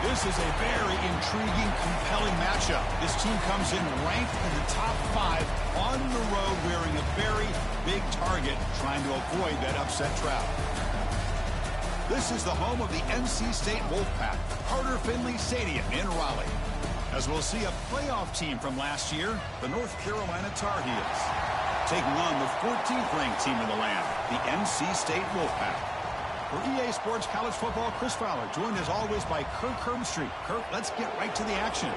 This is a very intriguing, compelling matchup. This team comes in ranked in the top 5 on the road wearing a very big target, trying to avoid that upset trap. This is the home of the NC State Wolfpack, Carter Finley Stadium in Raleigh. As we'll see a playoff team from last year, the North Carolina Tar Heels, taking on the 14th ranked team in the land, the NC State Wolfpack. For EA Sports College Football, Chris Fowler, joined as always by Kirk Herbstreit. Kirk, let's get right to the action.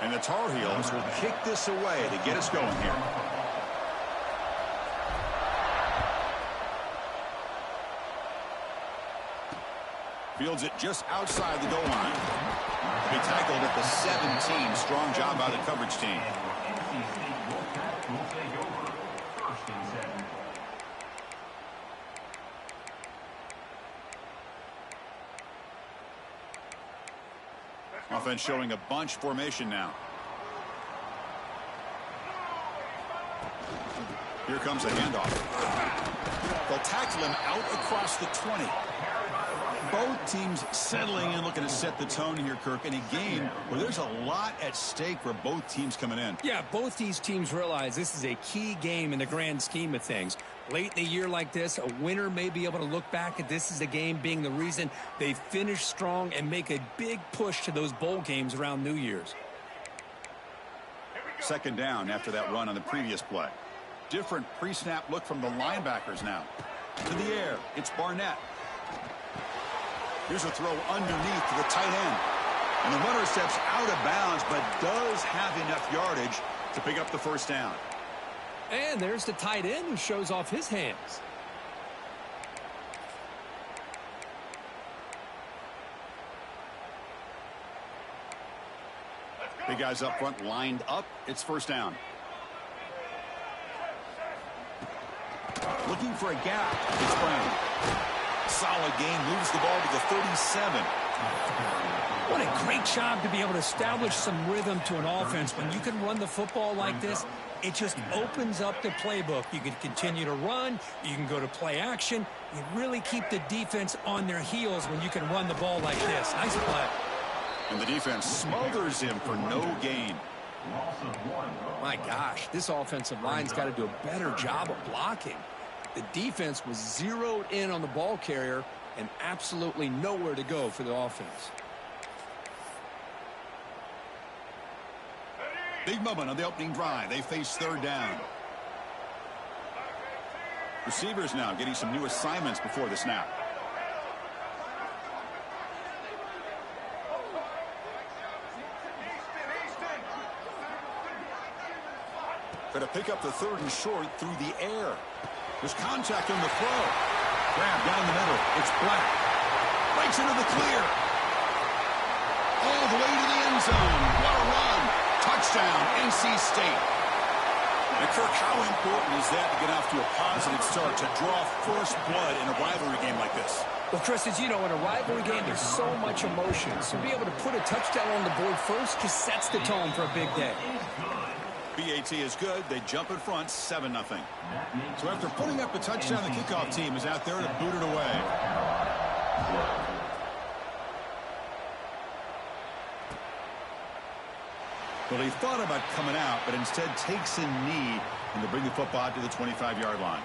And the Tar Heels will kick this away to get us going here. Fields it just outside the goal line. He tackled at the 17. Strong job by the coverage team. Offense showing a bunch formation now. Here comes a handoff. They'll tackle him out across the 20. Both teams settling in, looking to set the tone here, Kirk, in a game where there's a lot at stake for both teams coming in. Yeah, both these teams realize this is a key game in the grand scheme of things. Late in a year like this, a winner may be able to look back at this as a game being the reason they finish strong and make a big push to those bowl games around New Year's. Second down after that run on the previous play. Different pre-snap look from the linebackers now. To the air, it's Barnett. Here's a throw underneath to the tight end. And the runner steps out of bounds, but does have enough yardage to pick up the first down. And there's the tight end who shows off his hands. Big guys up front lined up. It's first down. Looking for a gap. It's Brown. Solid gain, moves the ball to the 37. What a great job to be able to establish some rhythm to an offense. When you can run the football like this, it just opens up the playbook. You can continue to run. You can go to play action. You really keep the defense on their heels when you can run the ball like this. Nice play. And the defense smothers him for no gain. My gosh, this offensive line's got to do a better job of blocking. The defense was zeroed in on the ball carrier and absolutely nowhere to go for the offense. Big moment on the opening drive. They face third down. Receivers now getting some new assignments before the snap. Going to pick up the third and short through the air. There's contact on the throw. Grab down the middle. It's Black. Breaks into the clear. All the way to the end zone. What a run. Touchdown, NC State. And Kirk, how important is that to get off to a positive start, to draw first blood in a rivalry game like this? Well, Chris, as you know, in a rivalry game, there's so much emotion. So to be able to put a touchdown on the board first just sets the tone for a big day. BAT is good. They jump in front, 7-0. So after putting up a touchdown, the kickoff team is out there to boot it away. Well, he thought about coming out, but instead takes a knee, and they bring the football out to the 25-yard line.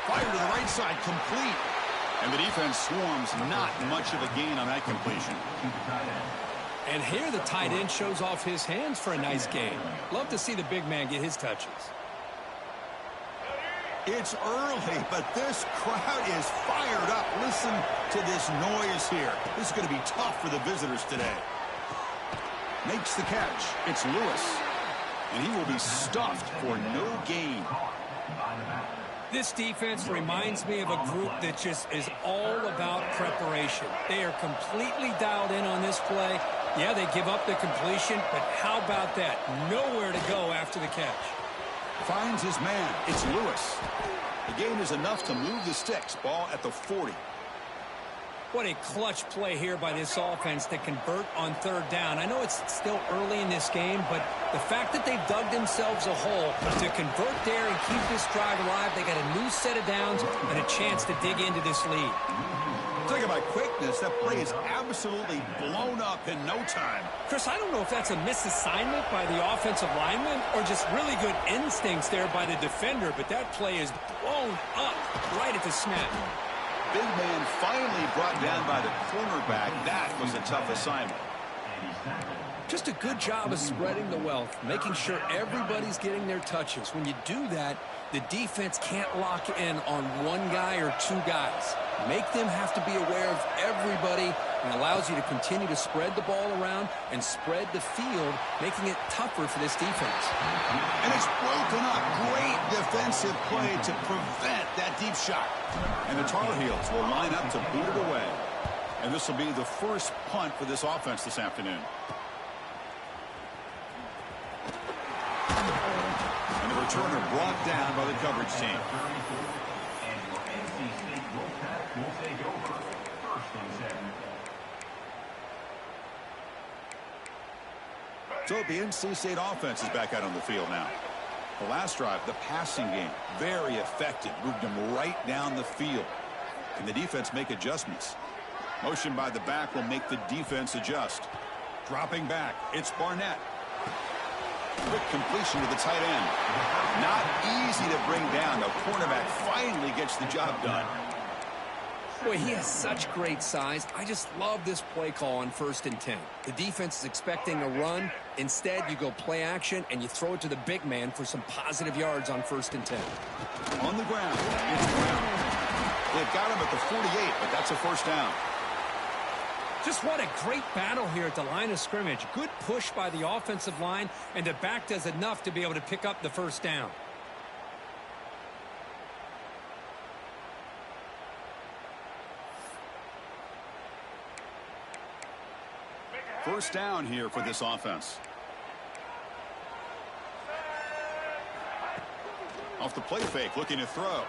Fire to the right side, complete. And the defense swarms, not much of a gain on that completion. And here the tight end shows off his hands for a nice gain. Love to see the big man get his touches. It's early, but this crowd is fired up. Listen to this noise here. This is going to be tough for the visitors today. Makes the catch. It's Lewis. And he will be stuffed for no gain. This defense reminds me of a group that just is all about preparation. They are completely dialed in on this play. Yeah, they give up the completion, but how about that? Nowhere to go after the catch. Finds his man. It's Lewis. The gain is enough to move the sticks. Ball at the 40. What a clutch play here by this offense to convert on third down. I know it's still early in this game, but the fact that they've dug themselves a hole to convert there and keep this drive alive, they got a new set of downs and a chance to dig into this lead. Look at my quickness. That play is absolutely blown up in no time. Chris, I don't know if that's a misassignment by the offensive lineman or just really good instincts there by the defender, but that play is blown up right at the snap. Big man finally brought down by the cornerback. That was a tough assignment. Just a good job of spreading the wealth, making sure everybody's getting their touches. When you do that, the defense can't lock in on one guy or two guys. Make them have to be aware of everybody, and allows you to continue to spread the ball around and spread the field, making it tougher for this defense. And it's broken up. Great defensive play to prevent that deep shot. And the Tar Heels will line up to boot it away. And this will be the first punt for this offense this afternoon. And the returner brought down by the coverage team. So the NC State offense is back out on the field now. The last drive, the passing game, very effective. Moved them right down the field. Can the defense make adjustments? Motion by the back will make the defense adjust. Dropping back, it's Barnett. Quick completion to the tight end. Not easy to bring down. The cornerback finally gets the job done. Boy, he has such great size. I just love this play call on 1st and 10. The defense is expecting a run. Instead, you go play action, and you throw it to the big man for some positive yards on 1st and 10. On the ground, it's Brown. They've got him at the 48, but that's a first down. Just what a great battle here at the line of scrimmage. Good push by the offensive line, and the back does enough to be able to pick up the first down. First down here for this offense. Off the play fake, looking to throw.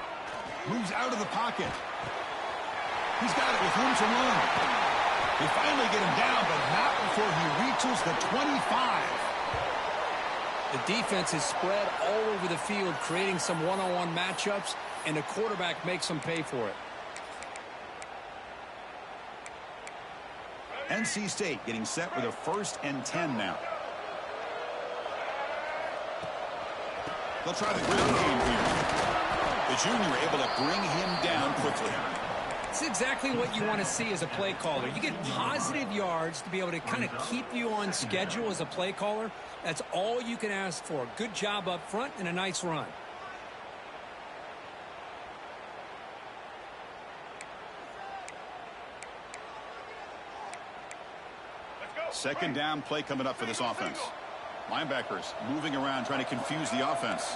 Moves out of the pocket. He's got it with room to run. They finally get him down, but not before he reaches the 25. The defense is spread all over the field, creating some one-on-one matchups, and the quarterback makes them pay for it. NC State getting set with a 1st and 10 now. They'll try the ground game here. The junior able to bring him down quickly. It's exactly what you want to see as a play caller. You get positive yards to be able to kind of keep you on schedule as a play caller. That's all you can ask for. Good job up front and a nice run. Second down play coming up for this offense. Linebackers moving around trying to confuse the offense.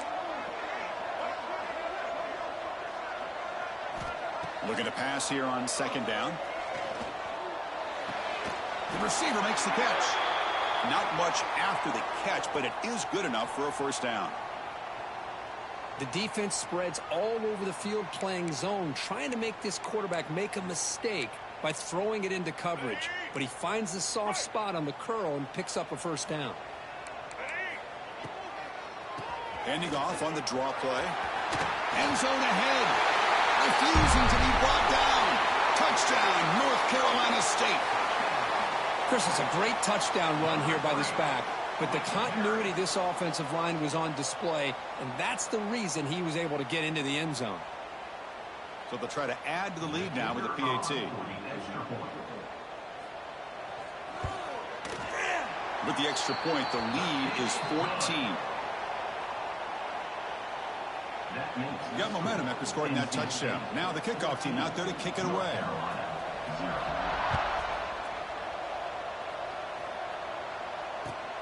Looking to pass here on 2nd down. The receiver makes the catch. Not much after the catch, but it is good enough for a first down. The defense spreads all over the field playing zone, trying to make this quarterback make a mistake by throwing it into coverage. But he finds the soft spot on the curl and picks up a first down. Handing off on the draw play. End zone ahead. Refusing to be brought down. Touchdown, North Carolina State. Chris, it's a great touchdown run here by this back. But the continuity of this offensive line was on display, and that's the reason he was able to get into the end zone. So they'll try to add to the lead now with a PAT. With the extra point, the lead is 14. You got momentum after scoring that touchdown. Now the kickoff team out there to kick it away.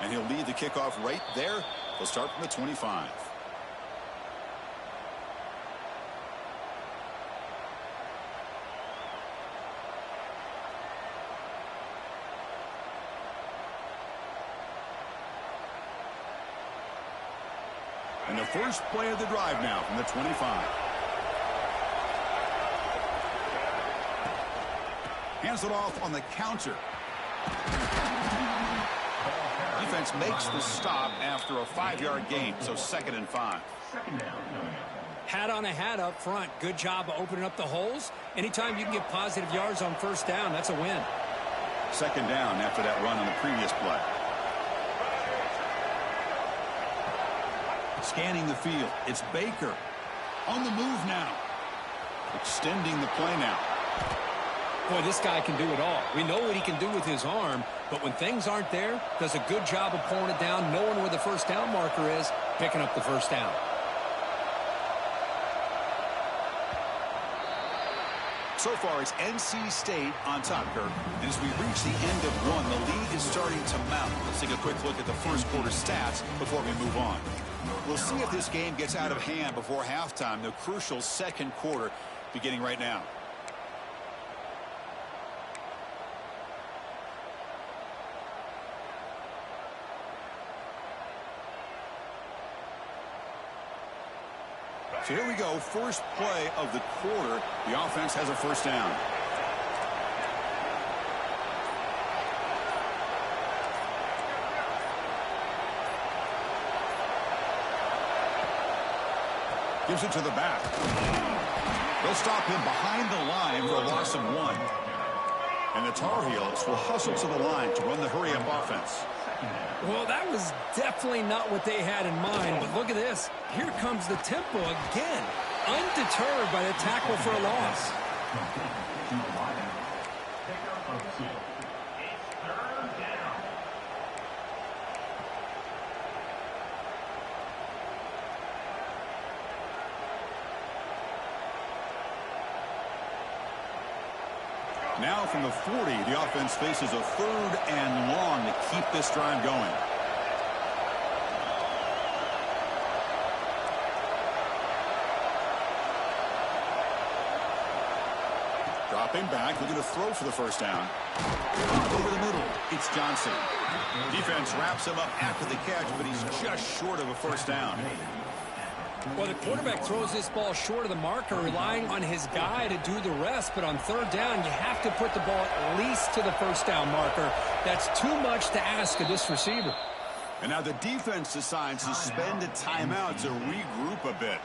And he'll lead the kickoff right there. He'll start from the 25. And the first play of the drive now from the 25. Hands it off on the counter. Defense makes the stop after a 5-yard gain, so 2nd and 5. Hat on a hat up front. Good job of opening up the holes. Anytime you can get positive yards on first down, that's a win. 2nd down after that run on the previous play. Scanning the field. It's Baker. On the move now. Extending the play now. Boy, this guy can do it all. We know what he can do with his arm, but when things aren't there, does a good job of pulling it down, knowing where the first down marker is, picking up the first down. So far, it's NC State on top, Kirk. And as we reach the end of one, the lead is starting to mount. Let's take a quick look at the first quarter stats before we move on. We'll see if this game gets out of hand before halftime, the crucial second quarter beginning right now. So here we go, first play of the quarter. The offense has a first down. Gives it to the back. They'll stop him behind the line for a loss of 1. And the Tar Heels will hustle to the line to run the hurry-up offense. Well, that was definitely not what they had in mind, but look at this. Here comes the tempo again, undeterred by the tackle for a loss. Now from the 40, the offense faces a 3rd and long to keep this drive going. Dropping back, looking to throw for the first down. Over the middle, it's Johnson. Defense wraps him up after the catch, but he's just short of a first down. Well, the quarterback throws this ball short of the marker, relying on his guy to do the rest. But on 3rd down, you have to put the ball at least to the first down marker. That's too much to ask of this receiver. And now the defense decides to spend a timeout to regroup a bit.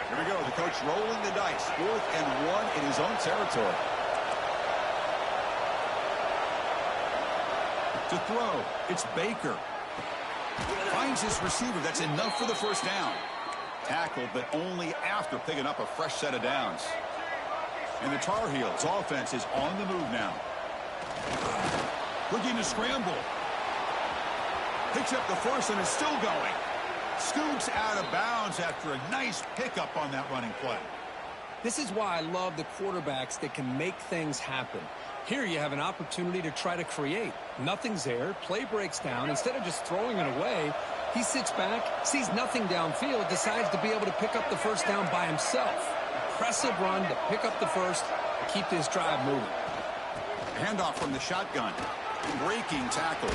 Here we go, the coach rolling the dice. 4th and 1 in his own territory. To throw, it's Baker. Finds his receiver. That's enough for the first down. Tackled, but only after picking up a fresh set of downs. And the Tar Heels offense is on the move now. Looking to scramble. Picks up the first and is still going. Scoots out of bounds after a nice pickup on that running play. This is why I love the quarterbacks that can make things happen. Here you have an opportunity to try to create. Nothing's there. Play breaks down. Instead of just throwing it away, he sits back, sees nothing downfield, decides to be able to pick up the first down by himself. Impressive run to pick up the first, keep this drive moving. Handoff from the shotgun. Breaking tackles.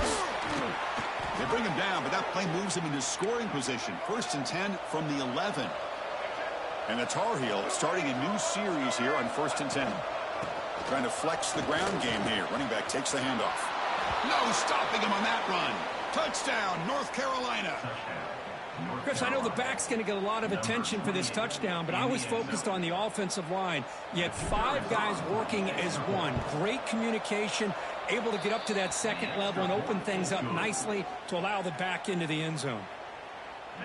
They bring him down, but that play moves him into scoring position. 1st and 10 from the 11. And the Tar Heels starting a new series here on 1st and 10. Trying to flex the ground game here. Running back takes the handoff. No stopping him on that run. Touchdown, North Carolina. Chris, I know the back's going to get a lot of attention for this touchdown, but I was focused on the offensive line. You had 5 guys working as one. Great communication, able to get up to that second level and open things up nicely to allow the back into the end zone.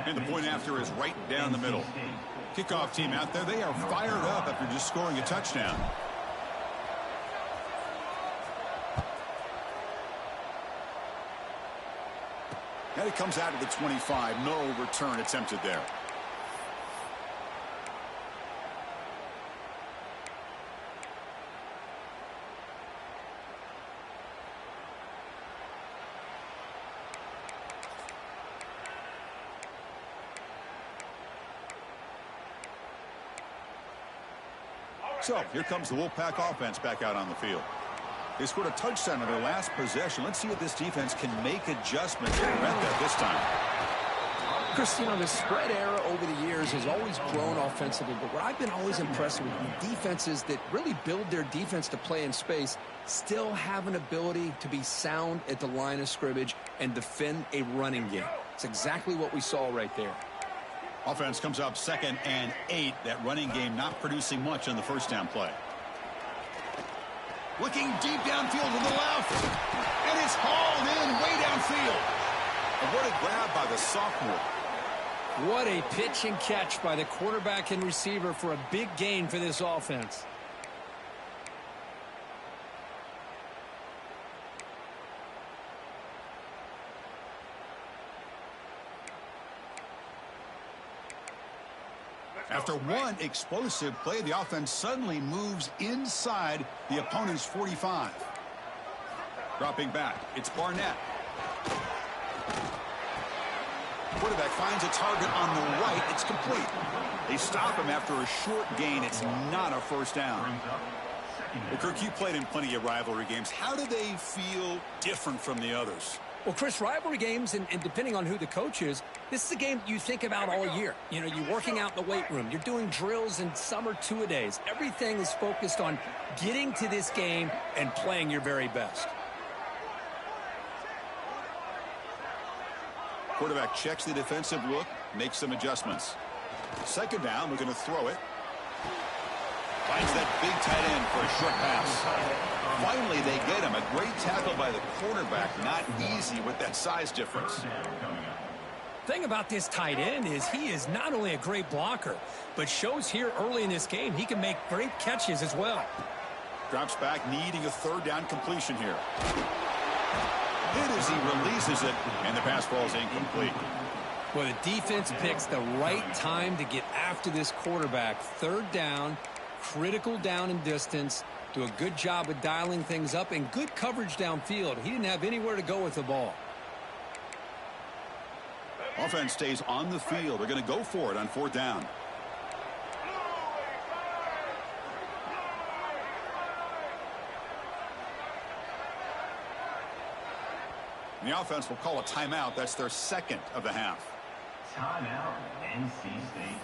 And the point after is right down the middle. Kickoff team out there, they are fired up after just scoring a touchdown. And it comes out to the 25. No return attempted there. So here comes the Wolfpack offense back out on the field. They scored a touchdown on their last possession. Let's see if this defense can make adjustments to prevent that this time. Chris, you know, the spread era over the years has always grown offensively, but what I've been always impressed with defenses that really build their defense to play in space still have an ability to be sound at the line of scrimmage and defend a running game. It's exactly what we saw right there. Offense comes up 2nd and 8. That running game not producing much on the first down play. Looking deep downfield to the left. And it's hauled in way downfield. And what a grab by the sophomore. What a pitch and catch by the quarterback and receiver for a big gain for this offense. After one explosive play, the offense suddenly moves inside the opponent's 45. Dropping back, it's Barnett. Quarterback finds a target on the right. It's complete. They stop him after a short gain. It's not a first down. Well, Kirk, you played in plenty of rivalry games. How do they feel different from the others? Well, Chris, rivalry games, and depending on who the coach is, this is a game you think about all year. You know, you're working out in the weight room. You're doing drills and some are two-a-days. Everything is focused on getting to this game and playing your very best. Quarterback checks the defensive look, makes some adjustments. 2nd down, we're going to throw it. Finds that big tight end for a short pass. Finally, they get him. A great tackle by the quarterback. Not easy with that size difference. Thing about this tight end is he is not only a great blocker, but shows here early in this game he can make great catches as well. Drops back, needing a 3rd down completion here. Hit as he releases it, and the pass ball is incomplete. Well, the defense picks the right time to get after this quarterback. 3rd down, critical down and distance. Do a good job of dialing things up and good coverage downfield. He didn't have anywhere to go with the ball. Offense stays on the field. They're going to go for it on 4th down. And the offense will call a timeout. That's their 2nd of the half. Timeout, NC State.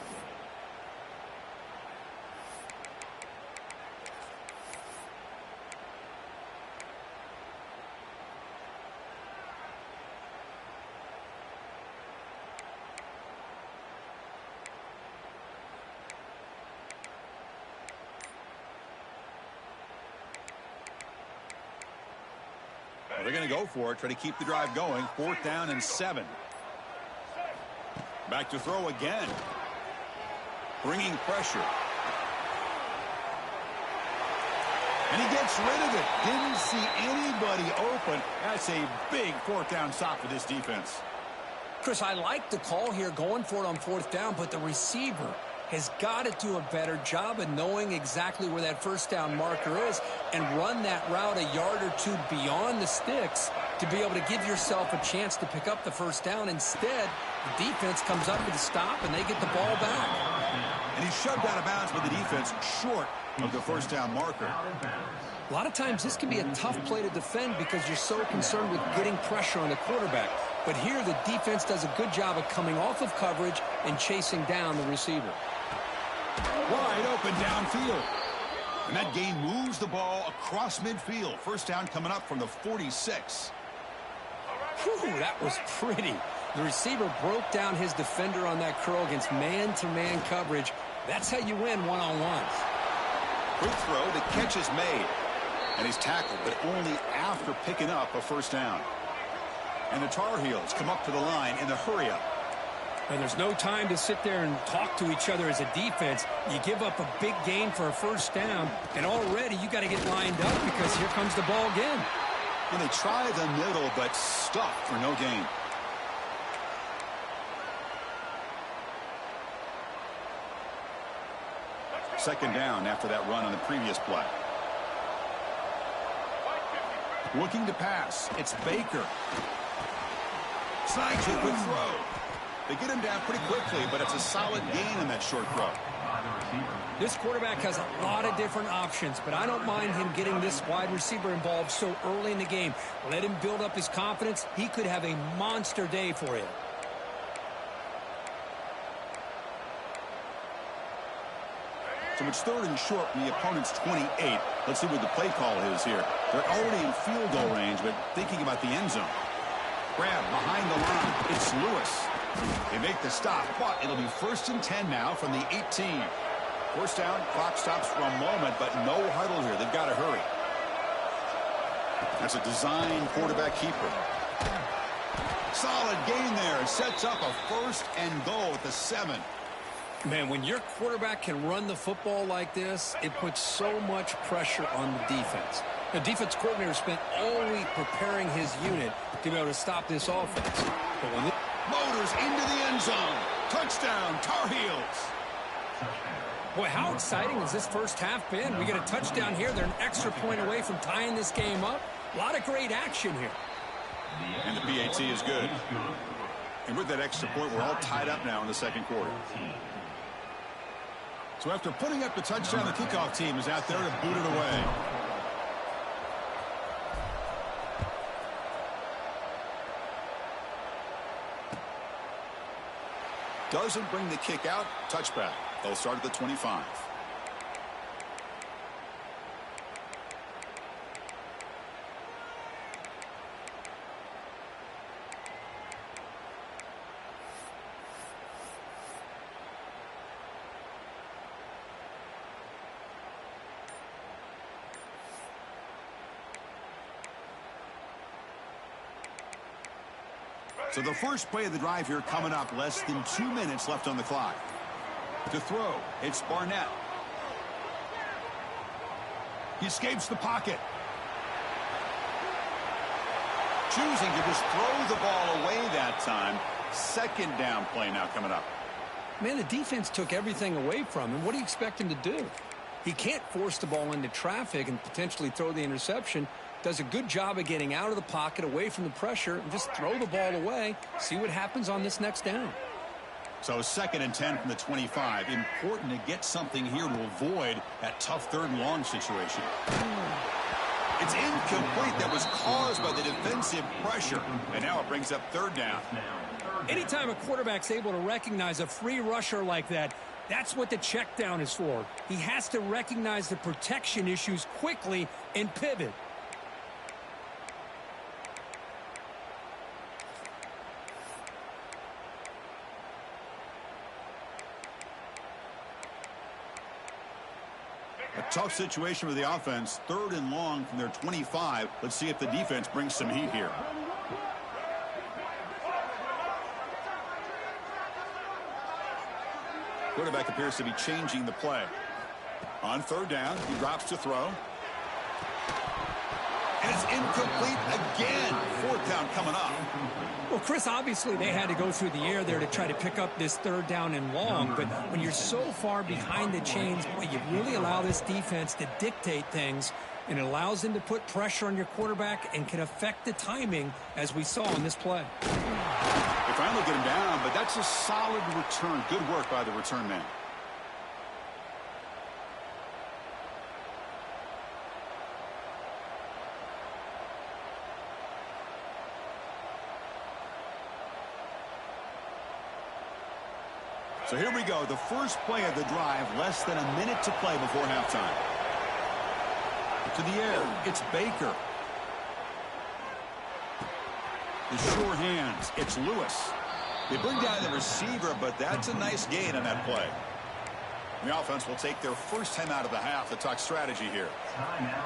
They're going to go for it, try to keep the drive going. 4th down and 7. Back to throw again. Bringing pressure. And he gets rid of it. Didn't see anybody open. That's a big 4th down stop for this defense. Chris, I like the call here going for it on 4th down, but the receiver has got to do a better job of knowing exactly where that 1st down marker is and run that route a yard or two beyond the sticks to be able to give yourself a chance to pick up the 1st down. Instead, the defense comes up with a stop and they get the ball back. And he's shoved out of bounds with the defense short of the 1st down marker. A lot of times this can be a tough play to defend because you're so concerned with getting pressure on the quarterback. But here the defense does a good job of coming off of coverage and chasing down the receiver. Wide open downfield. And that gain moves the ball across midfield. 1st down coming up from the 46. Whew, that was pretty. The receiver broke down his defender on that curl against man-to-man coverage. That's how you win one-on-ones. Quick throw, the catch is made. And he's tackled, but only after picking up a 1st down. And the Tar Heels come up to the line in the hurry-up. And there's no time to sit there and talk to each other as a defense. You give up a big gain for a 1st down, and already you got to get lined up because here comes the ball again. And they try the middle, but stuffed for no gain. second down after that run on the previous play. Looking to pass. It's Baker. Snipes it with throw. They get him down pretty quickly, but it's a solid gain in that short throw. This quarterback has a lot of different options, but I don't mind him getting this wide receiver involved so early in the game. Let him build up his confidence. He could have a monster day for you. So it's third and short from the opponent's 28. Let's see what the play call is here. They're already in field goal range, but thinking about the end zone. Grab behind the line. It's Lewis. They make the stop, but it'll be 1st and 10 now from the 18. First down, clock stops for a moment, but no huddle here. They've got to hurry. That's a design quarterback keeper. Solid gain there. Sets up a 1st and goal at the 7. Man, when your quarterback can run the football like this, it puts so much pressure on the defense. The defense coordinator spent all week preparing his unit to be able to stop this offense. But when Motors into the end zone. Touchdown, Tar Heels. Boy, how exciting has this first half been? We get a touchdown here. They're an extra point away from tying this game up. A lot of great action here. And the PAT is good. And with that extra point, we're all tied up now in the second quarter. So after putting up the touchdown, the kickoff team is out there to boot it away. Doesn't bring the kick out. Touchback. They'll start at the 25. So the first play of the drive here coming up, less than 2 minutes left on the clock. To throw, it's Barnett. He escapes the pocket. Choosing to just throw the ball away that time. Second down play now coming up. Man, the defense took everything away from him. What do you expect him to do? He can't force the ball into traffic and potentially throw the interception. Does a good job of getting out of the pocket, away from the pressure, and just throw the ball away. See what happens on this next down. So 2nd and 10 from the 25. Important to get something here to avoid that tough 3rd and long situation. It's incomplete. That was caused by the defensive pressure. And now it brings up 3rd down. Anytime a quarterback's able to recognize a free rusher like that, that's what the check down is for. He has to recognize the protection issues quickly and pivot. A tough situation for the offense. 3rd and long from their 25. Let's see if the defense brings some heat here. Quarterback appears to be changing the play. On 3rd down, he drops to throw. And it's incomplete again. 4th down coming up. Well, Chris, obviously they had to go through the air there to try to pick up this 3rd down and long. But when you're so far behind the chains, boy, you really allow this defense to dictate things. And it allows them to put pressure on your quarterback and can affect the timing, as we saw in this play. They finally get him down, but that's a solid return. Good work by the return man. So here we go, the first play of the drive, less than a minute to play before halftime. To the air, it's Baker. The sure hands, it's Lewis. They bring down the receiver, but that's a nice gain on that play. The offense will take their first 10 out of the half to talk strategy here.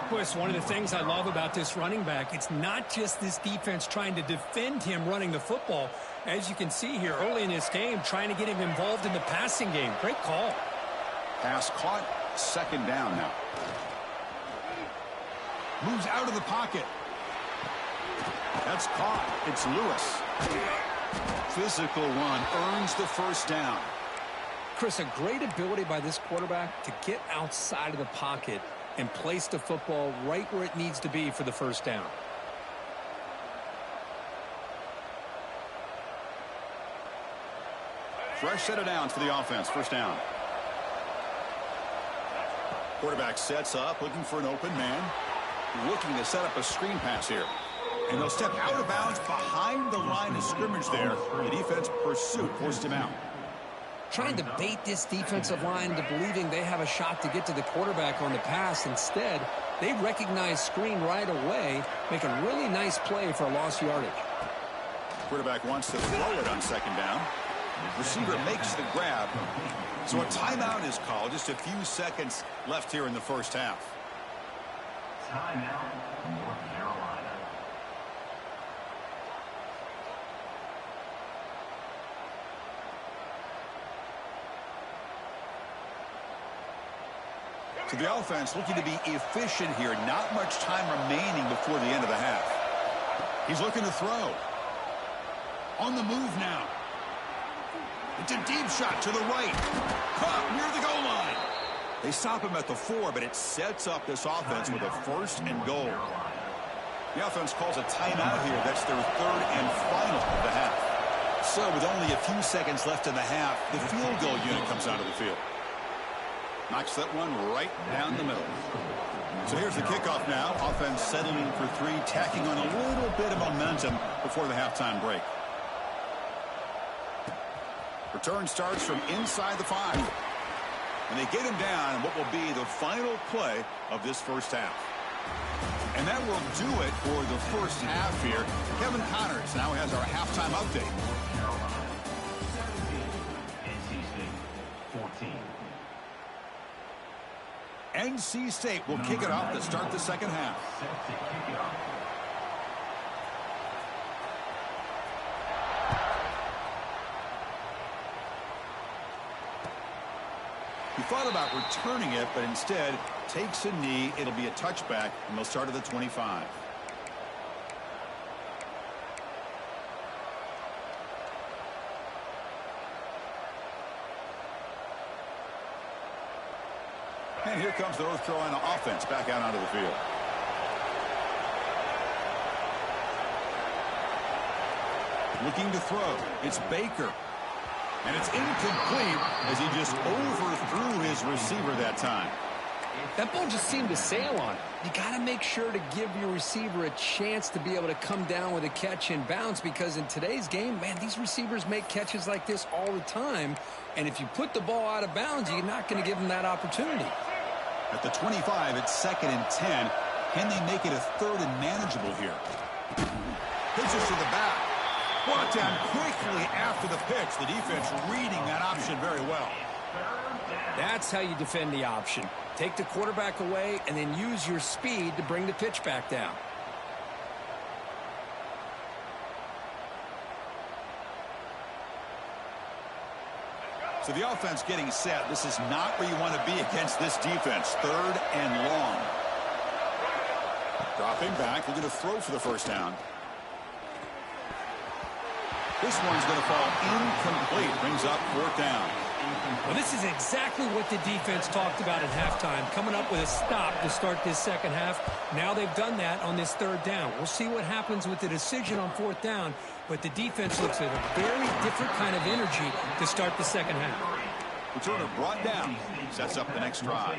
Chris, one of the things I love about this running back, it's not just this defense trying to defend him running the football. As you can see here early in this game, trying to get him involved in the passing game. Great call. Pass caught, 2nd down now. Moves out of the pocket. That's caught. It's Lewis. Physical one, earns the first down. Chris, a great ability by this quarterback to get outside of the pocket and place the football right where it needs to be for the first down. Fresh set of downs for the offense. First down. Quarterback sets up, looking for an open man. Looking to set up a screen pass here. And they'll step out of bounds behind the line of scrimmage there. The defense pursuit forced him out. Trying to bait this defensive line into believing they have a shot to get to the quarterback on the pass. Instead, they recognize screen right away, make a really nice play for a lost yardage. Quarterback wants to throw it on second down. Receiver makes the grab. So a timeout is called. Just a few seconds left here in the first half. Timeout, North Carolina. So the offense looking to be efficient here. Not much time remaining before the end of the half. He's looking to throw. On the move now. It's a deep shot to the right. Caught near the goal line. They stop him at the 4, but it sets up this offense with a first and goal. The offense calls a timeout here. That's their third and final of the half. So with only a few seconds left in the half, the field goal unit comes out of the field. Knocks that one right down the middle. So here's the kickoff now. Offense settling for 3, tacking on a little bit of momentum before the halftime break. Return starts from inside the 5. And they get him down in what will be the final play of this first half. And that will do it for the first half here. Kevin Connors now has our halftime update. NC State will kick it off to start the second half. He thought about returning it, but instead takes a knee. It'll be a touchback, and they'll start at the 25. And here comes the North Carolina offense back out onto the field. Looking to throw. It's Baker. And it's incomplete as he just overthrew his receiver that time. That ball just seemed to sail on it. You got to make sure to give your receiver a chance to be able to come down with a catch and bounce, because in today's game, man, these receivers make catches like this all the time. And if you put the ball out of bounds, you're not going to give them that opportunity. At the 25, it's 2nd and 10. Can they make it a 3rd and manageable here? Pitches to the back. Brought down quickly after the pitch. The defense reading that option very well. That's how you defend the option. Take the quarterback away and then use your speed to bring the pitch back down. So the offense getting set. This is not where you want to be against this defense. 3rd and long. Dropping back. Looking to throw for the first down. This one's going to fall incomplete. Brings up 4th down. Well, this is exactly what the defense talked about at halftime, coming up with a stop to start this second half. Now they've done that on this 3rd down. We'll see what happens with the decision on 4th down, but the defense looks at a very different kind of energy to start the second half. Returner brought down. Sets up the next drive.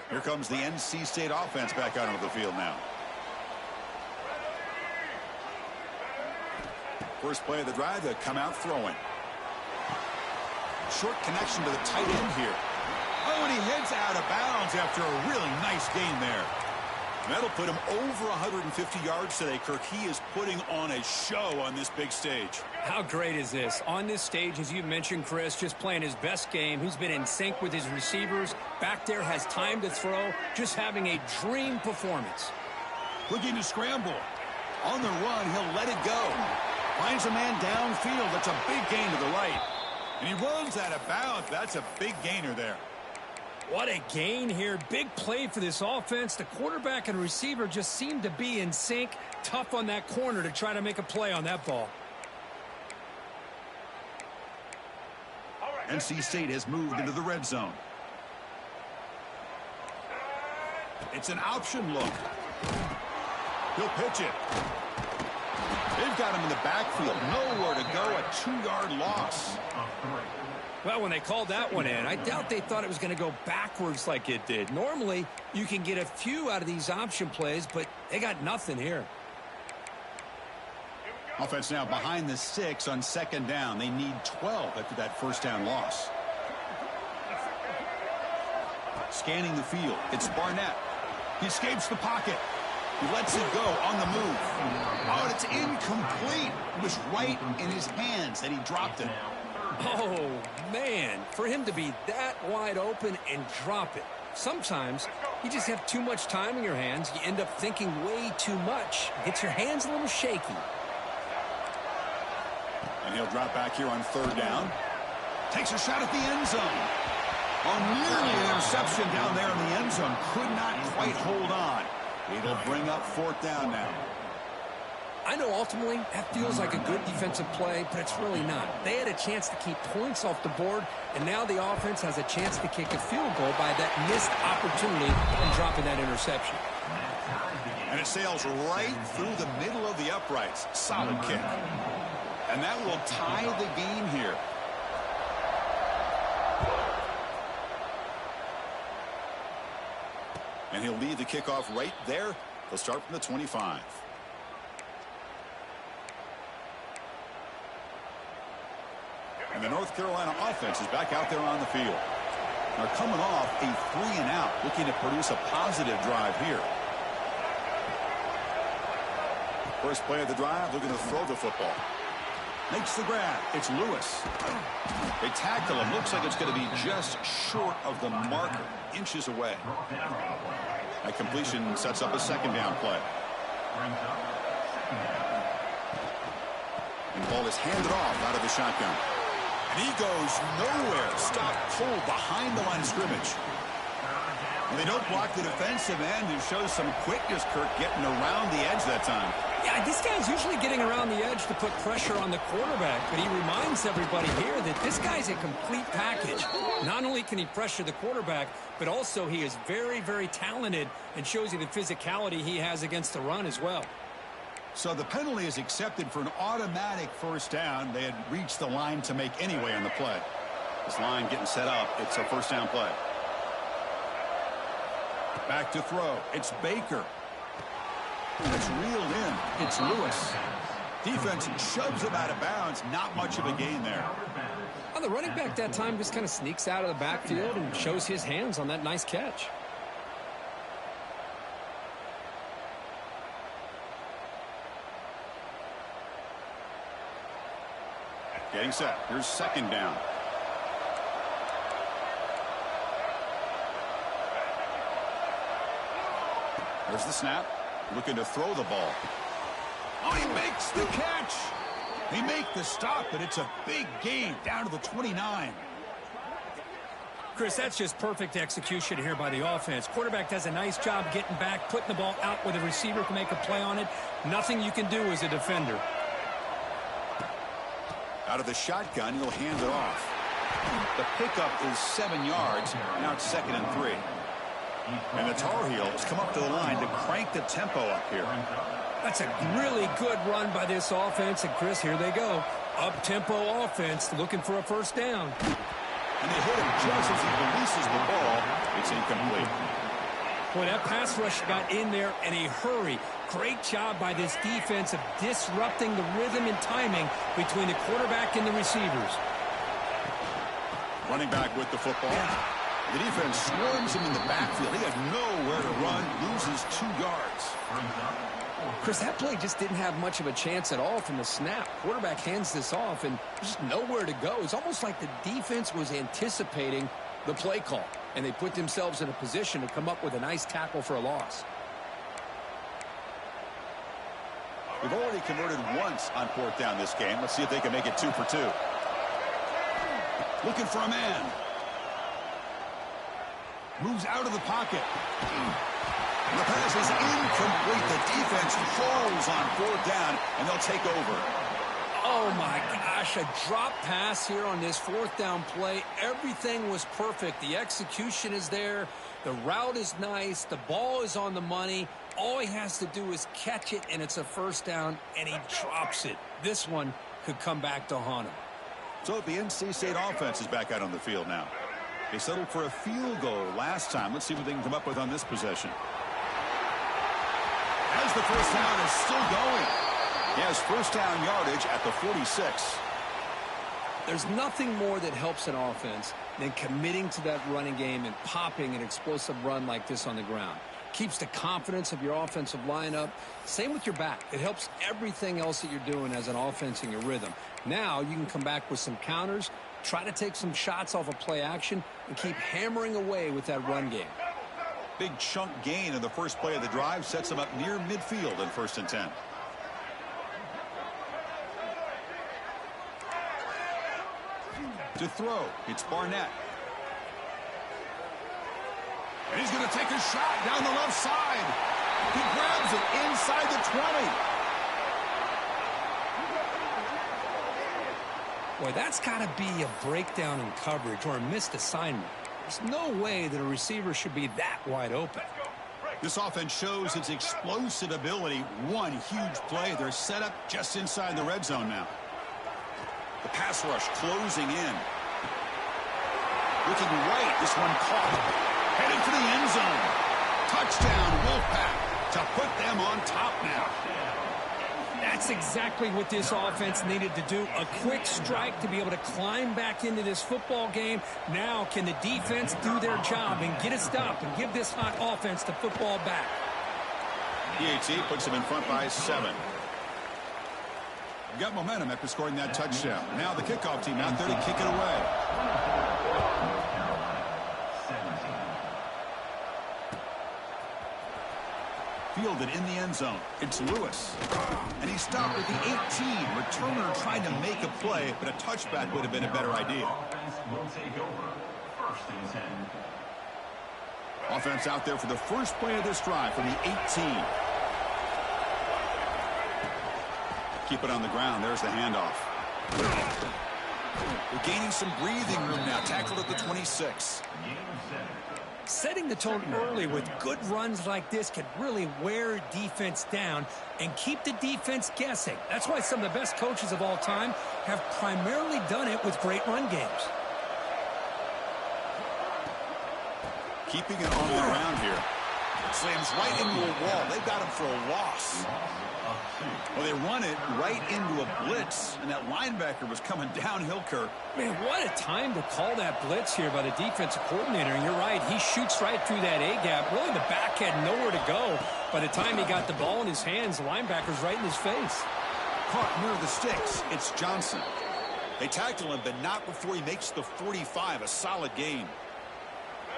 Here comes the NC State offense back out onto the field now. First play of the drive, they come out throwing. Short connection to the tight end here. Oh, and he heads out of bounds after a really nice gain there. That'll put him over 150 yards today, Kirk. He is putting on a show on this big stage. How great is this? On this stage, as you mentioned, Chris, just playing his best game. He's been in sync with his receivers. Back there, has time to throw. Just having a dream performance. Looking to scramble. On the run, he'll let it go. Finds a man downfield. That's a big gain to the right. And he runs out of bounds. That's a big gainer there. What a gain here. Big play for this offense. The quarterback and receiver just seemed to be in sync. Tough on that corner to try to make a play on that ball. NC State has moved into the red zone. It's an option look. He'll pitch it. They've got him in the backfield. Nowhere to go. A 2-yard loss. Well, when they called that one in, I doubt they thought it was going to go backwards like it did. Normally, you can get a few out of these option plays, but they got nothing here. Offense now behind the 6 on 2nd down. They need 12 after that first down loss. Scanning the field. It's Barnett. He escapes the pocket. He lets it go on the move. Oh, and it's incomplete. It was right in his hands that he dropped it. Oh, man, for him to be that wide open and drop it. Sometimes you just have too much time in your hands. You end up thinking way too much. Gets your hands a little shaky. And he'll drop back here on 3rd down. Takes a shot at the end zone. Oh, nearly an interception down there in the end zone. Could not quite hold on. It'll bring up 4th down now. I know ultimately that feels like a good defensive play, but it's really not. They had a chance to keep points off the board, and now the offense has a chance to kick a field goal by that missed opportunity and dropping that interception. And it sails right through the middle of the uprights. Solid kick. And that will tie the game here. And he'll lead the kickoff right there. They'll start from the 25. And the North Carolina offense is back out there on the field. They're coming off a 3-and-out, looking to produce a positive drive here. First play of the drive, looking to throw the football. Makes the grab. It's Lewis. They tackle him. Looks like it's going to be just short of the marker, inches away. That completion sets up a 2nd down play. And the ball is handed off out of the shotgun. And he goes nowhere. Stop pulled behind the line of scrimmage. And they don't block the defensive end. It shows some quickness, Kirk, getting around the edge that time. Yeah, this guy's usually getting around the edge to put pressure on the quarterback, but he reminds everybody here that this guy's a complete package. Not only can he pressure the quarterback, but also he is very, very talented and shows you the physicality he has against the run as well. So the penalty is accepted for an automatic 1st down. They had reached the line to make anyway on the play. This line getting set up. It's a 1st down play. Back to throw. It's Baker. It's reeled in. It's Lewis. Defense shoves him out of bounds. Not much of a gain there. Well, the running back that time just kind of sneaks out of the backfield and shows his hands on that nice catch. Getting set. Here's 2nd down. There's the snap. Looking to throw the ball. Oh, he makes the catch. They make the stop, but it's a big gain down to the 29. Chris, that's just perfect execution here by the offense. Quarterback does a nice job getting back, putting the ball out where the receiver can make a play on it. Nothing you can do as a defender. Out of the shotgun, he'll hand it off. The pickup is 7 yards. Now it's 2nd and 3. And the Tar Heels come up to the line to crank the tempo up here. That's a really good run by this offense. And, Chris, here they go. Up-tempo offense looking for a 1st down. And they hit him just as he releases the ball. It's incomplete. Boy, that pass rush got in there in a hurry. Great job by this defense of disrupting the rhythm and timing between the quarterback and the receivers. Running back with the football. The defense swarms him in the backfield. He had nowhere to run, loses 2 yards. Chris, that play just didn't have much of a chance at all from the snap. Quarterback hands this off, and there's just nowhere to go. It's almost like the defense was anticipating the play call, and they put themselves in a position to come up with a nice tackle for a loss. We've already converted once on 4th down this game. Let's see if they can make it 2 for 2. Looking for a man. Moves out of the pocket. The pass is incomplete. The defense holds on 4th down, and they'll take over. Oh, my gosh, a drop pass here on this 4th down play. Everything was perfect. The execution is there. The route is nice. The ball is on the money. All he has to do is catch it, and it's a 1st down, and he drops it. This one could come back to haunt him. So the NC State offense is back out on the field now. They settled for a field goal last time. Let's see what they can come up with on this possession. As the 1st down is still going. He has 1st down yardage at the 46. There's nothing more that helps an offense than committing to that running game and popping an explosive run like this on the ground. Keeps the confidence of your offensive lineup. Same with your back. It helps everything else that you're doing as an offense in your rhythm. Now you can come back with some counters, try to take some shots off of play action, and keep hammering away with that run game. Big chunk gain in the first play of the drive sets them up near midfield in 1st and 10. To throw, it's Barnett. And he's going to take a shot down the left side. He grabs it inside the 20. Boy, that's got to be a breakdown in coverage or a missed assignment. There's no way that a receiver should be that wide open. This offense shows its explosive ability. One huge play. They're set up just inside the red zone now. The pass rush closing in. Looking right. This one caught. Heading for the end zone. Touchdown, Wolfpack, to put them on top now. That's exactly what this offense needed to do. A quick strike to be able to climb back into this football game. Now can the defense do their job and get a stop and give this hot offense the football back? PAT puts them in front by 7. Got momentum after scoring that touchdown. Now the kickoff team out there to kick it away. Fielded in the end zone. It's Lewis. And he stopped at the 18. Returner trying to make a play, but a touchback would have been a better idea. Offense out there for the first play of this drive from the 18. Keep it on the ground. There's the handoff. We're gaining some breathing room now. Tackled at the 26. Setting the tone early with good runs like this can really wear defense down and keep the defense guessing. That's why some of the best coaches of all time have primarily done it with great run games. Keeping it on the ground here. Slams right into a wall. They got him for a loss. Well, they run it right into a blitz, and that linebacker was coming downhill, Kirk. Man, what a time to call that blitz here by the defensive coordinator. And you're right, he shoots right through that A-gap. Really, the back had nowhere to go. By the time he got the ball in his hands, the linebacker's right in his face. Caught near the sticks. It's Johnson. They tackle him, but not before he makes the 45. A solid gain.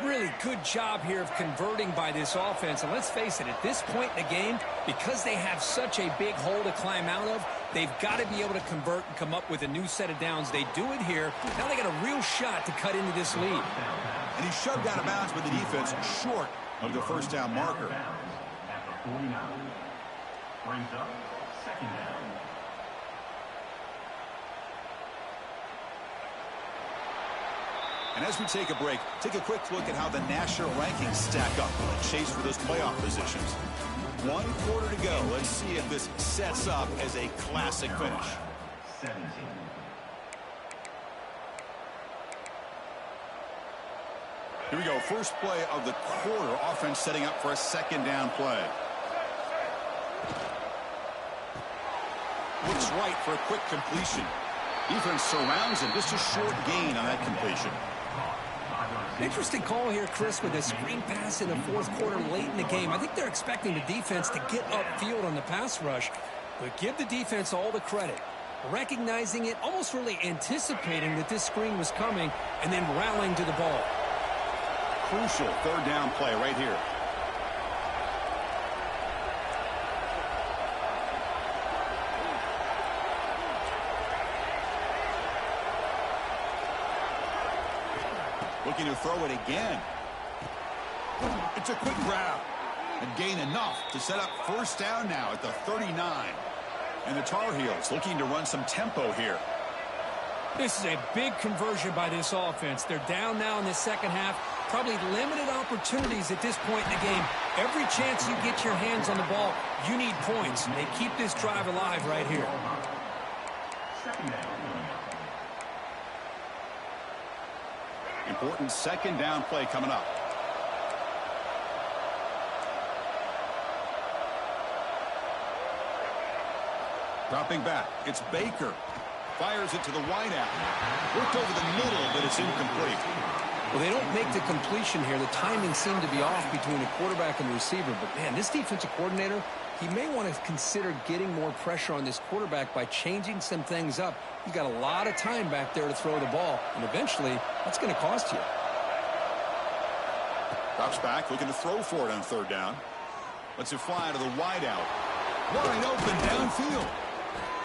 Really good job here of converting by this offense. And let's face it, at this point in the game, because they have such a big hole to climb out of, they've got to be able to convert and come up with a new set of downs. They do it here. Now they got a real shot to cut into this lead. And he shoved out of bounds with the defense short of the first down marker. Brings up 2nd down. And as we take a break, take a quick look at how the national rankings stack up in the chase for those playoff positions. 1 quarter to go. Let's see if this sets up as a classic finish. 17. Here we go. First play of the quarter. Offense setting up for a 2nd down play. Looks right for a quick completion. Defense surrounds him. Just a short gain on that completion. Interesting call here, Chris, with a screen pass in the 4th quarter late in the game. I think they're expecting the defense to get upfield on the pass rush, but give the defense all the credit. Recognizing it, almost really anticipating that this screen was coming, and then rallying to the ball. Crucial 3rd down play right here. Looking to throw it again. It's a quick grab and gain enough to set up first down now at the 39. And the Tar Heels looking to run some tempo here. This is a big conversion by this offense. They're down now in the second half. Probably limited opportunities at this point in the game. Every chance you get your hands on the ball, you need points. They keep this drive alive right here. Important second down play coming up. Dropping back, it's Baker. Fires it to the wideout. Worked over the middle, but it's incomplete. Well, they don't make the completion here. The timing seemed to be off between the quarterback and the receiver. But, man, this defensive coordinator, he may want to consider getting more pressure on this quarterback by changing some things up. He's got a lot of time back there to throw the ball, and eventually that's going to cost you. Drops back, looking to throw for it on third down. Lets it fly to the wideout. Wide open downfield.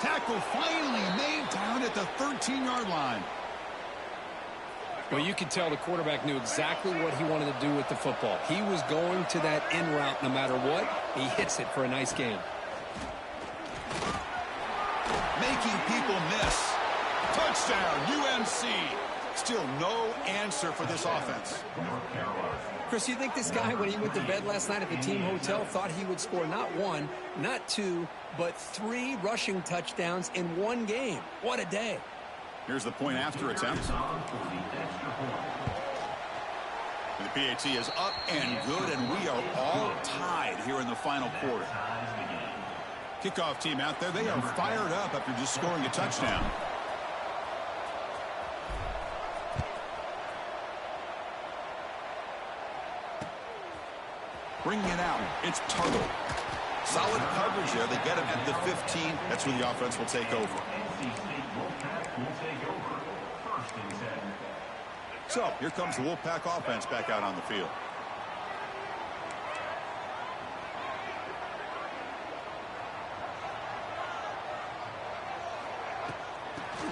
Tackle finally made down at the 13-yard line. Well, you could tell the quarterback knew exactly what he wanted to do with the football. He was going to that in route no matter what. He hits it for a nice gain. Making people miss. Touchdown, UNC. Still no answer for this offense. Chris, you think this guy, when he went to bed last night at the team hotel, thought he would score not one, not two, but 3 rushing touchdowns in one game? What a day. Here's the point after attempt. And the PAT is up and good, and we are all tied here in the final quarter. Kickoff team out there, they are fired up after just scoring a touchdown. Bringing it out, it's Tuttle. Solid coverage there. They get him at the 15. That's where the offense will take over. So, here comes the Wolfpack offense back out on the field.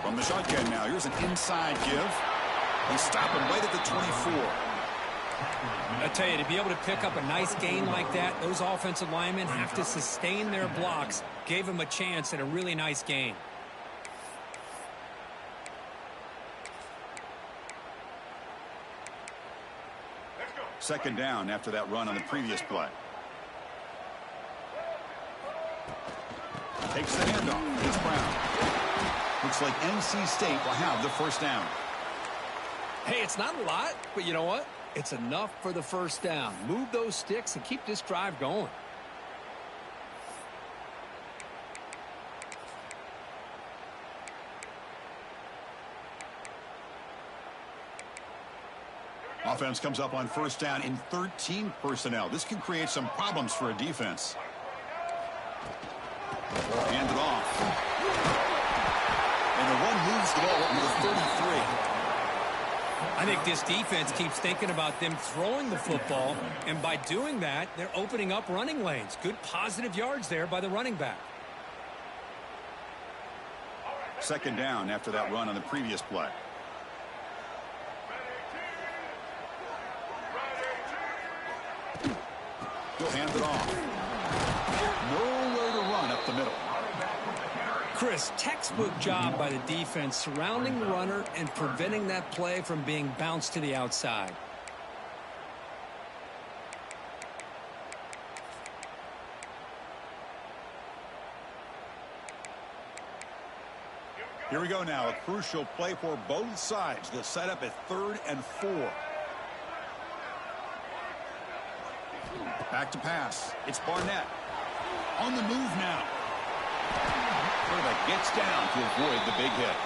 From the shotgun now, here's an inside give. They stop him right at the 24. I tell you, to be able to pick up a nice gain like that, those offensive linemen have to sustain their blocks. Gave him a chance at a really nice gain. Second down after that run on the previous play. Takes the handoff. It's Brown. Looks like NC State will have the first down. Hey, it's not a lot, but you know what? It's enough for the first down. Move those sticks and keep this drive going. Offense comes up on first down in 13 personnel. This can create some problems for a defense. Hand it off. And the one moves the ball up to the 33. I think this defense keeps thinking about them throwing the football, and by doing that, they're opening up running lanes. Good positive yards there by the running back. Second down after that run on the previous play. He'll hand it off. Nowhere to run up the middle. Chris, textbook job by the defense surrounding the runner and preventing that play from being bounced to the outside. Here we go now. A crucial play for both sides. The setup at 3rd and 4. Back to pass. It's Barnett. On the move now. Quarterback gets down to avoid the big hit.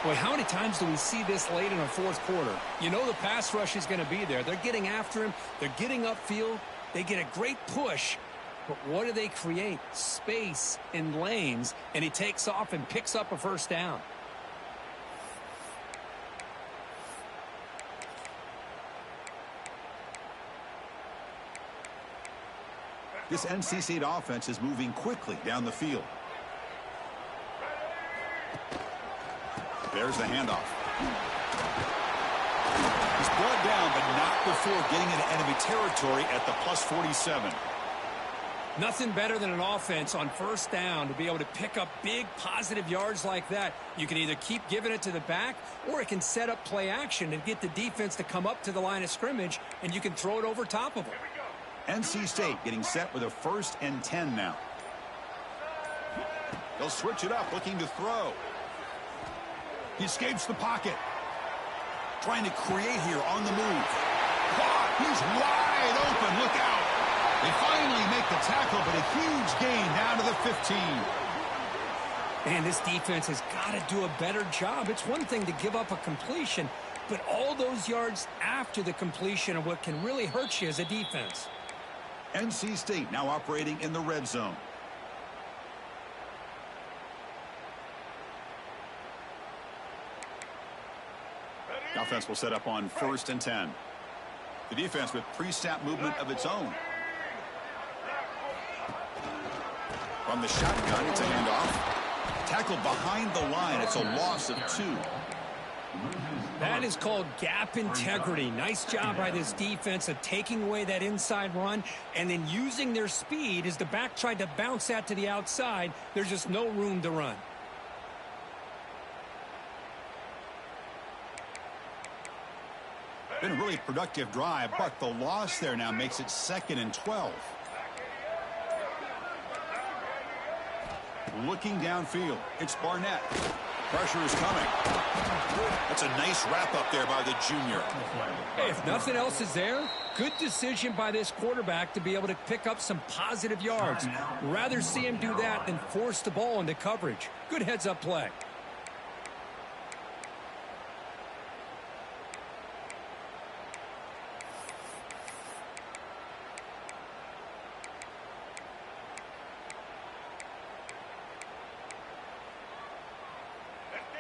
Boy, how many times do we see this late in a fourth quarter? You know the pass rush is going to be there. They're getting after him. They're getting upfield. They get a great push. But what do they create? Space in lanes, and he takes off and picks up a first down. This NC State offense is moving quickly down the field. There's the handoff. He's brought down, but not before getting into enemy territory at the plus 47. Nothing better than an offense on first down to be able to pick up big positive yards like that. You can either keep giving it to the back, or it can set up play action and get the defense to come up to the line of scrimmage, and you can throw it over top of them. NC State getting set with a 1st and 10 now. They'll switch it up, looking to throw. He escapes the pocket. Trying to create here on the move. Caught. He's wide open. Look out. They finally make the tackle, but a huge gain down to the 15. Man, this defense has got to do a better job. It's one thing to give up a completion, but all those yards after the completion are what can really hurt you as a defense. NC State now operating in the red zone. The offense will set up on 1st and 10. The defense with pre-snap movement of its own. From the shotgun, it's a handoff. Tackled behind the line. It's a loss of 2. That is called gap integrity. Nice job by this defense of taking away that inside run and then using their speed as the back tried to bounce that to the outside. There's just no room to run. Been a really productive drive, but the loss there now makes it 2nd and 12. Looking downfield, it's Barnett. Pressure is coming. That's a nice wrap up there by the junior. Hey, if nothing else is there, good decision by this quarterback to be able to pick up some positive yards. Rather see him do that than force the ball into coverage. Good heads-up play.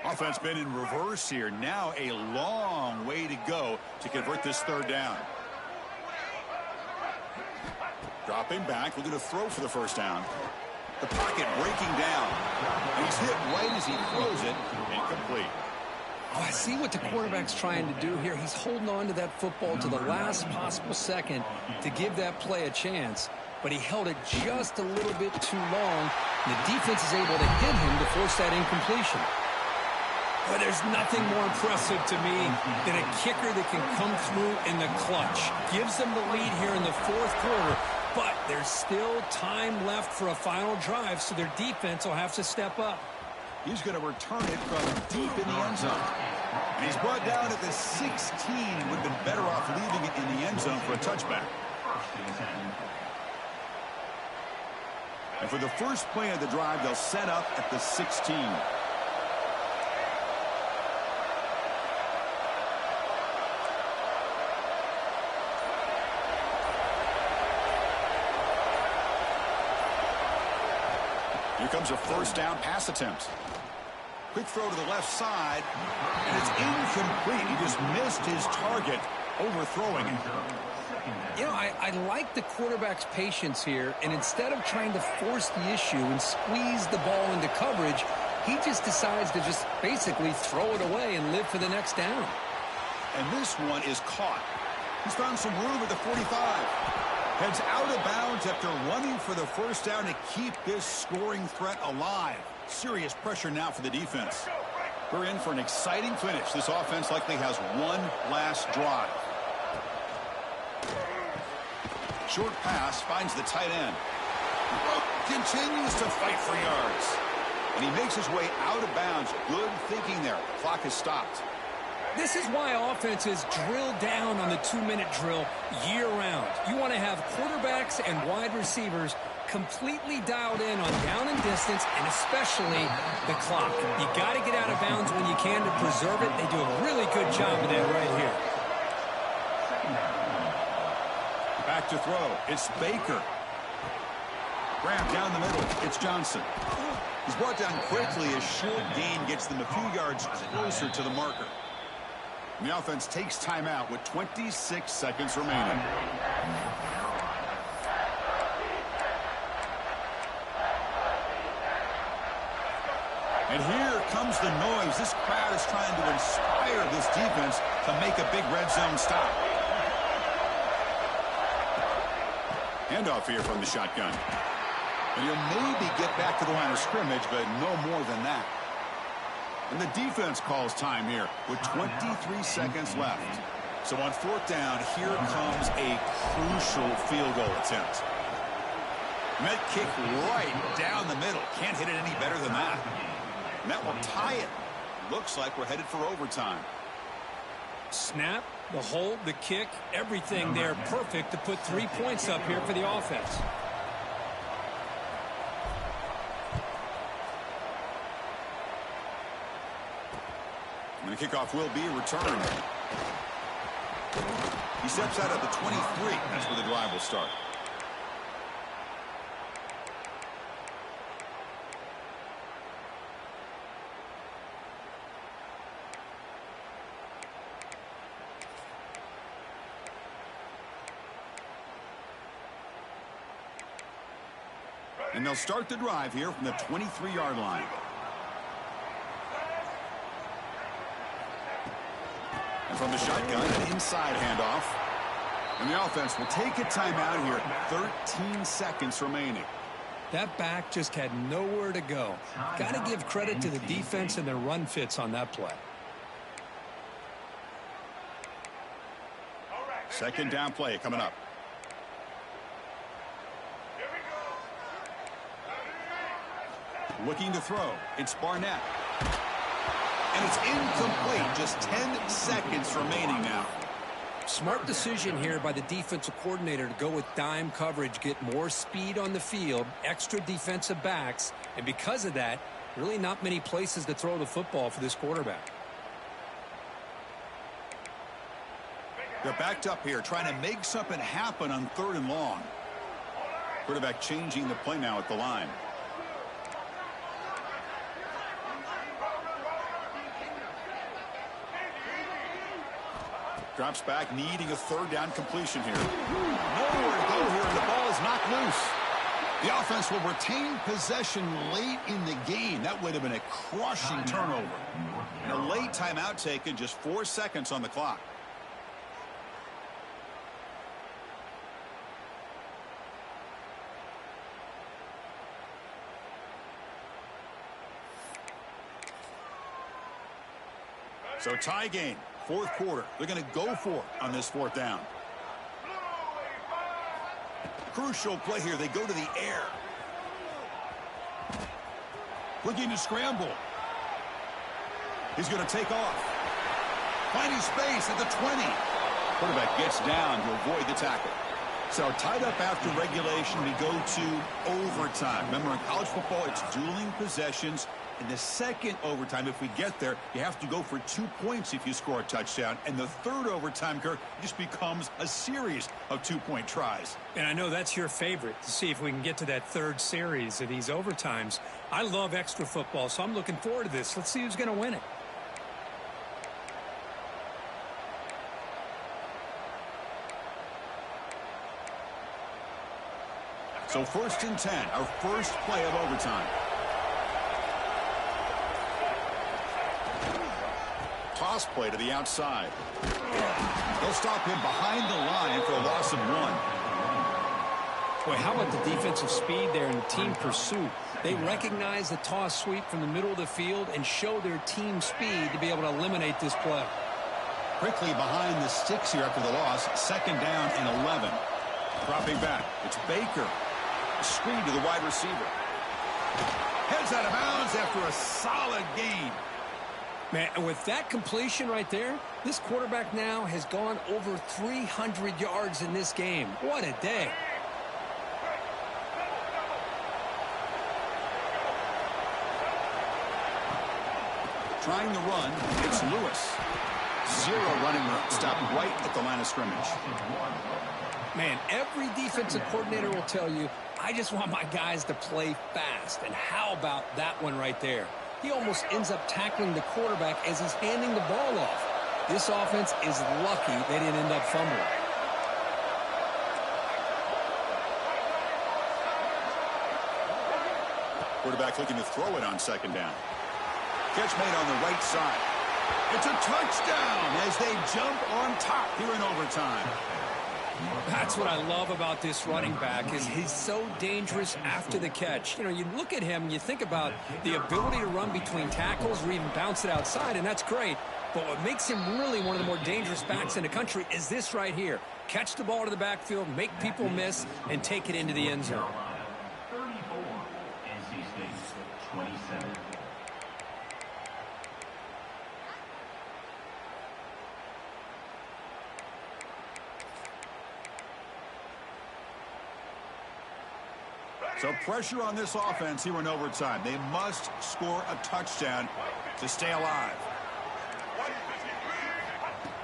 Offense been in reverse here. Now a long way to go to convert this 3rd down. Dropping back, looking to throw for the 1st down. The pocket breaking down. And he's hit right as he throws it. Incomplete. Oh, I see what the quarterback's trying to do here. He's holding on to that football to the last possible second to give that play a chance. But he held it just a little bit too long. And the defense is able to hit him to force that incompletion. But there's nothing more impressive to me than a kicker that can come through in the clutch. Gives them the lead here in the 4th quarter, but there's still time left for a final drive, so their defense will have to step up. He's going to return it from deep in the end zone. And he's brought down at the 16. Would have been better off leaving it in the end zone for a touchback. And for the first play of the drive, they'll set up at the 16. Here comes a 1st down pass attempt. Quick throw to the left side, and it's incomplete. He just missed his target, overthrowing it. You know, I like the quarterback's patience here, and instead of trying to force the issue and squeeze the ball into coverage, he just decides to just basically throw it away and live for the next down. And this one is caught. He's found some room at the 45. Heads out of bounds after running for the 1st down to keep this scoring threat alive. Serious pressure now for the defense. We're in for an exciting finish. This offense likely has one last drive. Short pass finds the tight end. Continues to fight for yards. And he makes his way out of bounds. Good thinking there. Clock has stopped. This is why offenses drill down on the 2-minute drill year-round. You want to have quarterbacks and wide receivers completely dialed in on down and distance, and especially the clock. You got to get out of bounds when you can to preserve it. They do a really good job of that right here. Back to throw. It's Baker. Grab down the middle. It's Johnson. He's brought down quickly. A short gain gets them a few yards closer to the marker. And the offense takes timeout with 26 seconds remaining. And here comes the noise. This crowd is trying to inspire this defense to make a big red zone stop. Handoff here from the shotgun. And he'll maybe get back to the line of scrimmage, but no more than that. And the defense calls time here with 23 seconds left. So on fourth down, here comes a crucial field goal attempt. And that kick right down the middle. Can't hit it any better than that. And that will tie it. Looks like we're headed for overtime. Snap, the hold, the kick, everything there perfect to put 3 points up here for the offense. And the kickoff will be returned. He steps out at the 23. That's where the drive will start. And they'll start the drive here from the 23-yard line. And from the shotgun, an inside handoff. And the offense will take a timeout here. 13 seconds remaining. That back just had nowhere to go. Got to give credit to the defense and their run fits on that play. Second down play coming up. Looking to throw. It's Barnett. And it's incomplete. Just 10 seconds remaining now. Smart decision here by the defensive coordinator to go with dime coverage, get more speed on the field, extra defensive backs, and because of that, really not many places to throw the football for this quarterback. They're backed up here, trying to make something happen on 3rd and long. Quarterback changing the play now at the line. Drops back, needing a 3rd down completion here. Nowhere to go here, and the ball is knocked loose. The offense will retain possession late in the game. That would have been a crushing turnover. And a late timeout taken, just 4 seconds on the clock. So tie game. 4th quarter. They're going to go for it on this 4th down. Crucial play here. They go to the air. Looking to scramble. He's going to take off. Finding space at the 20. Quarterback gets down to avoid the tackle. So tied up after regulation, we go to overtime. Remember, in college football, it's dueling possessions. In the second overtime, if we get there, you have to go for 2 points if you score a touchdown. And the 3rd overtime, Kirk, just becomes a series of 2-point tries. And I know that's your favorite, to see if we can get to that 3rd series of these overtimes. I love extra football, so I'm looking forward to this. Let's see who's going to win it. So 1st and 10, our first play of overtime. Toss play to the outside. They'll stop him behind the line for a loss of 1. Boy, how about the defensive speed there and the team pursuit? They recognize the toss sweep from the middle of the field and show their team speed to be able to eliminate this play. Quickly behind the sticks here after the loss. 2nd down and 11. Dropping back. It's Baker. A screen to the wide receiver. Heads out of bounds after a solid gain. Man, with that completion right there, this quarterback now has gone over 300 yards in this game. What a day. Trying to run, it's Lewis. 0 running room. Stopped right at the line of scrimmage. Man, every defensive coordinator will tell you, I just want my guys to play fast. And how about that one right there? He almost ends up tackling the quarterback as he's handing the ball off. This offense is lucky they didn't end up fumbling. Quarterback looking to throw it on 2nd down. Catch made on the right side. It's a touchdown as they jump on top here in overtime. That's what I love about this running back is he's so dangerous after the catch. You know, you look at him and you think about the ability to run between tackles or even bounce it outside, and that's great. But what makes him really one of the more dangerous backs in the country is this right here. Catch the ball to the backfield, make people miss, and take it into the end zone. 34, NC State 27. So pressure on this offense here in overtime. They must score a touchdown to stay alive.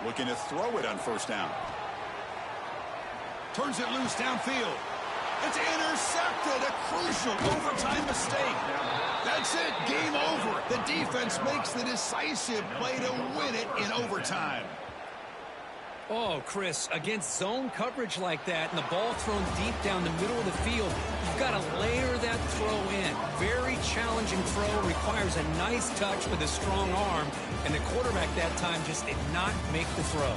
Looking to throw it on first down. Turns it loose downfield. It's intercepted. A crucial overtime mistake. That's it. Game over. The defense makes the decisive play to win it in overtime. Oh, Chris, against zone coverage like that and the ball thrown deep down the middle of the field, you've got to layer that throw in. Very challenging throw, requires a nice touch with a strong arm, and the quarterback that time just did not make the throw.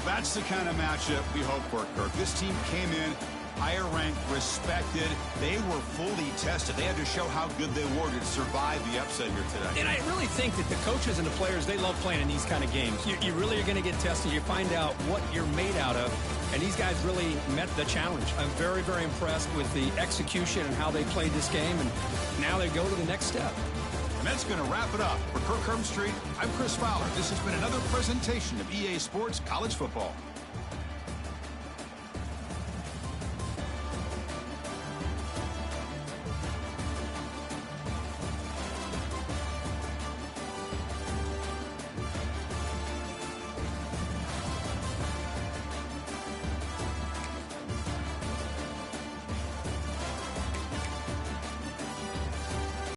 That's the kind of matchup we hope for, Kirk. This team came in higher ranked, respected. They were fully tested. They had to show how good they were to survive the upset here today. And I really think that the coaches and the players, they love playing in these kind of games. You really are going to get tested. You find out what you're made out of. And these guys really met the challenge. I'm very, very impressed with the execution and how they played this game. And now they go to the next step. And that's going to wrap it up. For Kirk Herbstreit, I'm Chris Fowler. This has been another presentation of EA Sports College Football.